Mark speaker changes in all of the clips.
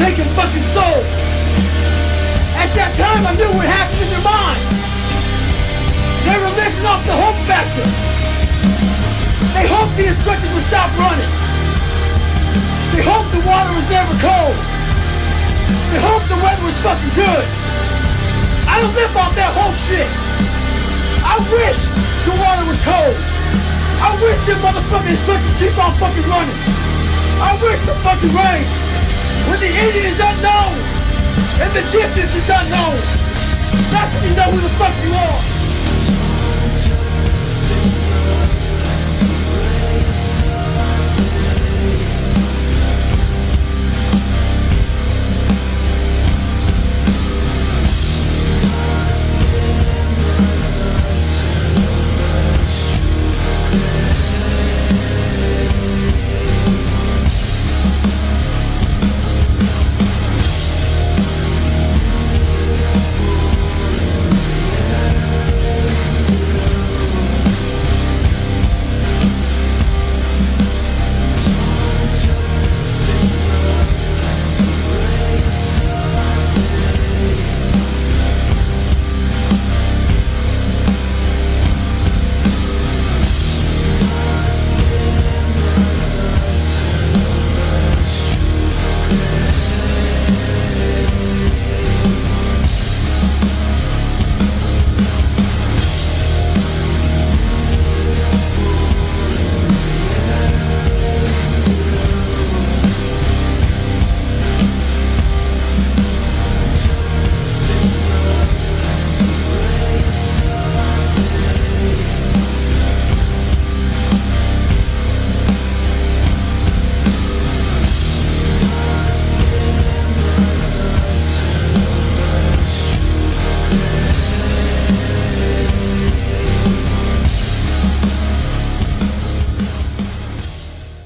Speaker 1: taking fucking soul. At that time, I knew what happened in their mind. They were living off the hope factor. They hoped the instructors would stop running. They hoped the water was never cold. They hoped the weather was fucking good. I don't live off that hope shit. I wish the water was cold. I wish them motherfucking instructors keep on fucking running. I wish the fucking rain. When the Indian is unknown and the distance is unknown, that's when you know who the fuck you are.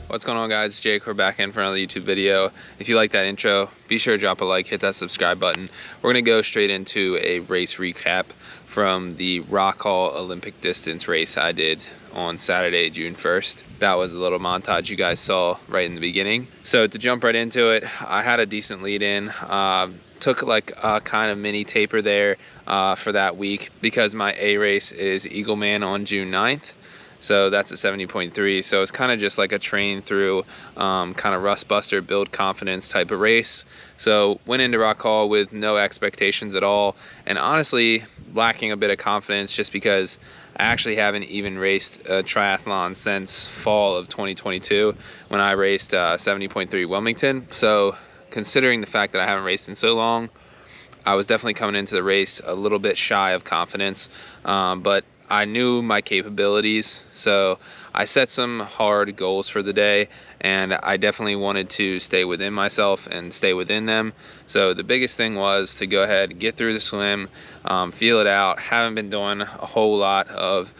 Speaker 2: What's going on, guys? Jake, we're back in for another YouTube video. If you like that intro, be sure to drop a like, hit that subscribe button. We're gonna go straight into a race recap from the Rock Hall Olympic distance race I did on Saturday, June 1st. That was a little montage you guys saw right in the beginning. So to jump right into it, I had a decent lead in. Took like a kind of mini taper there for that week because my A race is Eagleman on June 9th. So that's a 70.3. So it's kind of just like a train through kind of rust buster, build confidence type of race. So went into Rock Hall with no expectations at all, and honestly lacking a bit of confidence just because I actually haven't even raced a triathlon since fall of 2022 when I raced 70.3 Wilmington. So considering the fact that I haven't raced in so long, I was definitely coming into the race a little bit shy of confidence, but I knew my capabilities, so I set some hard goals for the day, and I definitely wanted to stay within myself and stay within them. So the biggest thing was to go ahead, get through the swim, feel it out. Haven't been doing a whole lot of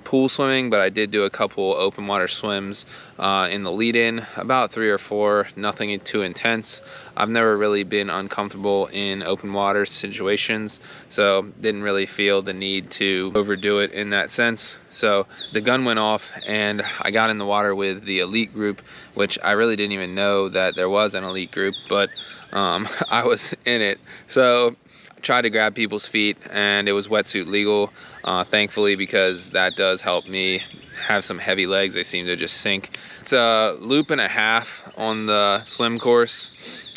Speaker 2: pool swimming, but I did do a couple open water swims in the lead-in, about 3 or 4, nothing too intense. I've never really been uncomfortable in open water situations, so didn't really feel the need to overdo it in that sense. So the gun went off and I got in the water with the elite group, which I really didn't even know that there was an elite group, but I was in it. So tried to grab people's feet, and it was wetsuit legal, thankfully, because that does help me have some heavy legs. They seem to just sink. It's a loop and a half on the swim course,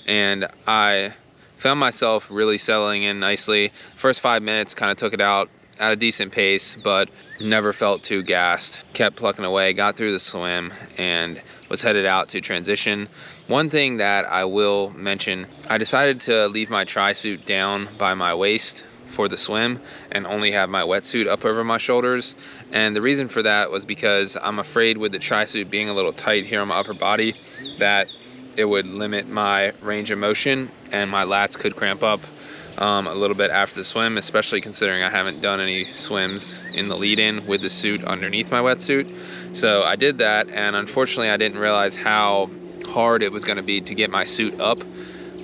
Speaker 2: and I found myself really settling in nicely. First 5 minutes kind of took it out at a decent pace, but never felt too gassed. Kept plucking away, got through the swim, and was headed out to transition. One thing that I will mention, I decided to leave my tri-suit down by my waist for the swim and only have my wetsuit up over my shoulders. And the reason for that was because I'm afraid with the tri-suit being a little tight here on my upper body that it would limit my range of motion and my lats could cramp up a little bit after the swim, especially considering I haven't done any swims in the lead-in with the suit underneath my wetsuit. So I did that, and unfortunately I didn't realize how hard it was going to be to get my suit up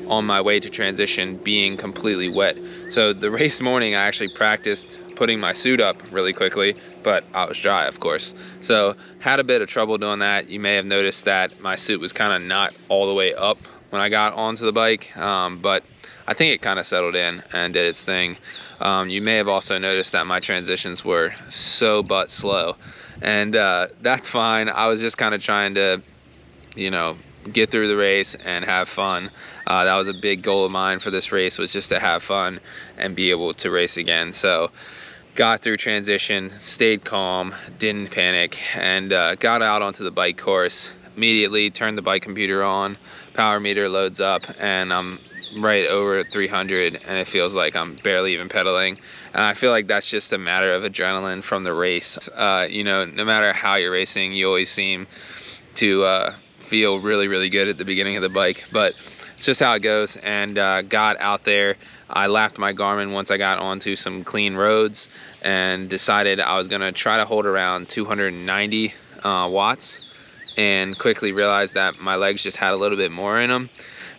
Speaker 2: on my way to transition being completely wet. So the race morning I actually practiced putting my suit up really quickly, but I was dry, of course. So had a bit of trouble doing that. You may have noticed that my suit was kind of not all the way up when I got onto the bike, but I think it kind of settled in and did its thing. You may have also noticed that my transitions were so butt slow, and that's fine. I was just kind of trying to, you know, get through the race and have fun. That was a big goal of mine for this race, was just to have fun and be able to race again. So got through transition, stayed calm, didn't panic, and got out onto the bike course. Immediately turned the bike computer on, power meter loads up, and I'm right over 300, and it feels like I'm barely even pedaling. And I feel like that's just a matter of adrenaline from the race. You know, no matter how you're racing, you always seem to feel really, really good at the beginning of the bike, but it's just how it goes. And got out there. I lapped my Garmin once I got onto some clean roads, and decided I was gonna try to hold around 290 watts, and quickly realized that my legs just had a little bit more in them.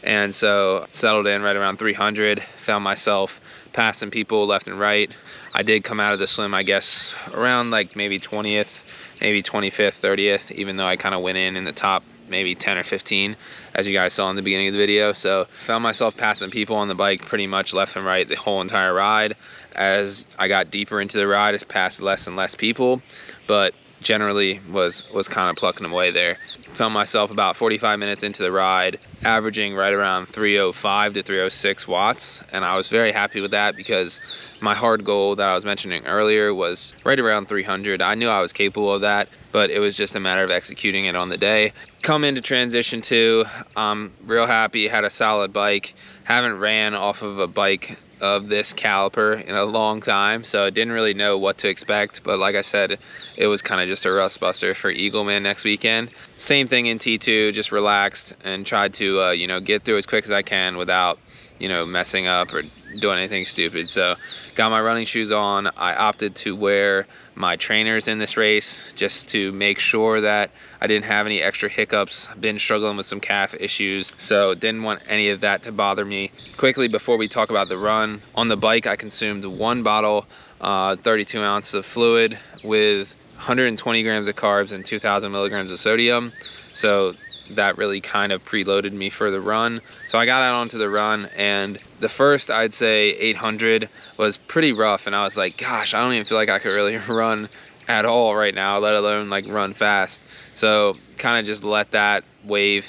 Speaker 2: And so settled in right around 300, found myself passing people left and right. I did come out of the swim, I guess, around like maybe 20th, maybe 25th, 30th, even though I kind of went in the top maybe 10 or 15, as you guys saw in the beginning of the video. So found myself passing people on the bike pretty much left and right the whole entire ride. As I got deeper into the ride, I passed less and less people, but generally was kind of plucking away there. Found myself about 45 minutes into the ride, averaging right around 305 to 306 watts, and I was very happy with that, because my hard goal that I was mentioning earlier was right around 300. I knew I was capable of that, but it was just a matter of executing it on the day. Come into transition 2, I'm real happy, had a solid bike. Haven't ran off of a bike of this caliper in a long time, so I didn't really know what to expect, but like I said, it was kind of just a rust buster for Eagleman next weekend. Same thing in T2, just relaxed and tried to you know, get through as quick as I can without, you know, messing up or doing anything stupid. So got my running shoes on. I opted to wear my trainers in this race just to make sure that I didn't have any extra hiccups. Been struggling with some calf issues, so didn't want any of that to bother me. Quickly, before we talk about the run, on the bike I consumed 1 bottle, 32 ounces of fluid with 120 grams of carbs and 2,000 milligrams of sodium. So that really kind of preloaded me for the run. So I got out onto the run, and the first, I'd say 800 was pretty rough, and I was like, gosh, I don't even feel like I could really run at all right now, let alone like run fast. So kind of just let that wave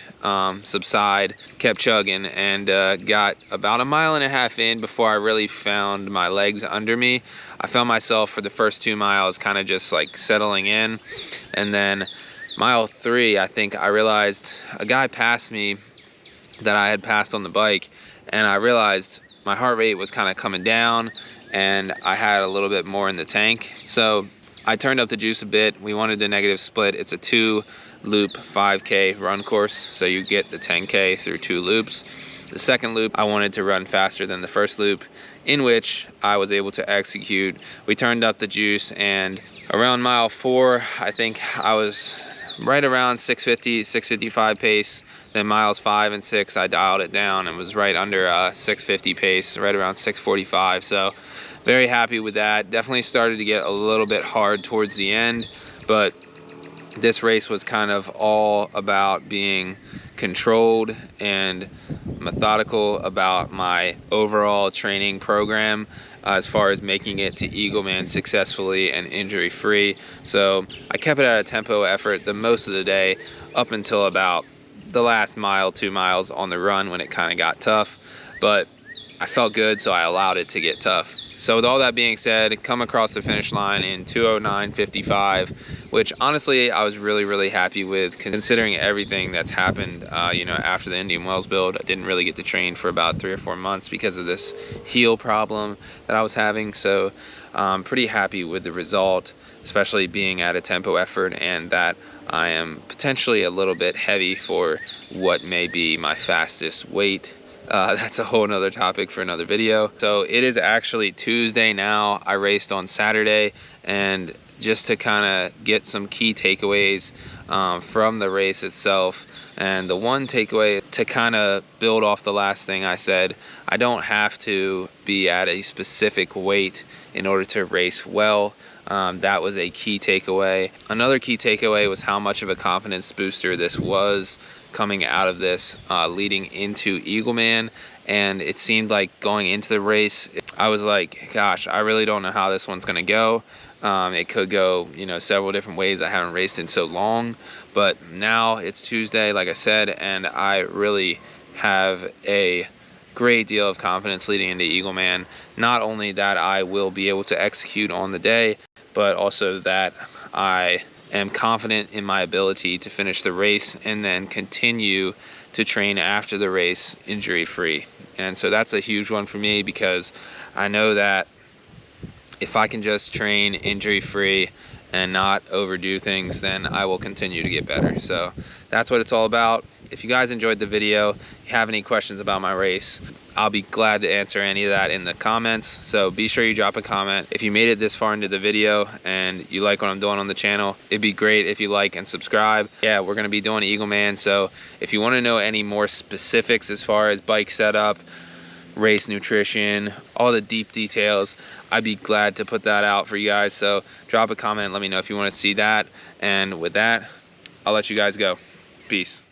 Speaker 2: subside, kept chugging, and got about 1.5 miles in before I really found my legs under me. I found myself for the first 2 miles kind of just like settling in, and then mile 3, I think I realized a guy passed me that I had passed on the bike, and I realized my heart rate was kind of coming down and I had a little bit more in the tank. So I turned up the juice a bit. We wanted a negative split. It's a 2-loop 5K run course, so you get the 10K through 2 loops. The second loop, I wanted to run faster than the first loop, in which I was able to execute. We turned up the juice, and around mile 4, I think I was right around 650, 655 pace. Then miles 5 and 6, I dialed it down and was right under 650 pace, right around 645. So very happy with that. Definitely started to get a little bit hard towards the end, but this race was kind of all about being controlled and methodical about my overall training program, as far as making it to Eagleman successfully and injury free. So I kept it at a tempo effort the most of the day, up until about the last mile, 2 miles on the run, when it kind of got tough, but I felt good, so I allowed it to get tough. So with all that being said, come across the finish line in 2:09:55, which honestly I was really happy with, considering everything that's happened you know, after the Indian Wells build. I didn't really get to train for about 3 or 4 months because of this heel problem that I was having. So I'm pretty happy with the result, especially being at a tempo effort, and that I am potentially a little bit heavy for what may be my fastest weight. That's a whole nother topic for another video. So it is actually Tuesday now. I raced on Saturday, and just to kind of get some key takeaways from the race itself. And the one takeaway, to kind of build off the last thing I said, I don't have to be at a specific weight in order to race well. That was a key takeaway. Another key takeaway was how much of a confidence booster this was coming out of this leading into Eagleman, and it seemed like going into the race, I was like, gosh, I really don't know how this one's gonna go. It could go, you know, several different ways. I haven't raced in so long, but now it's Tuesday, like I said, and I really have a great deal of confidence leading into Eagleman. Not only that I will be able to execute on the day, but also that I am confident in my ability to finish the race and then continue to train after the race injury-free. And so that's a huge one for me, because I know that if I can just train injury-free and not overdo things, then I will continue to get better. So that's what it's all about. If you guys enjoyed the video, if you have any questions about my race, I'll be glad to answer any of that in the comments. So be sure you drop a comment. If you made it this far into the video and you like what I'm doing on the channel, it'd be great if you like and subscribe. Yeah, we're gonna be doing Eagleman, so if you wanna know any more specifics as far as bike setup, race nutrition, all the deep details, I'd be glad to put that out for you guys. So drop a comment, let me know if you want to see that. And with that, I'll let you guys go. Peace.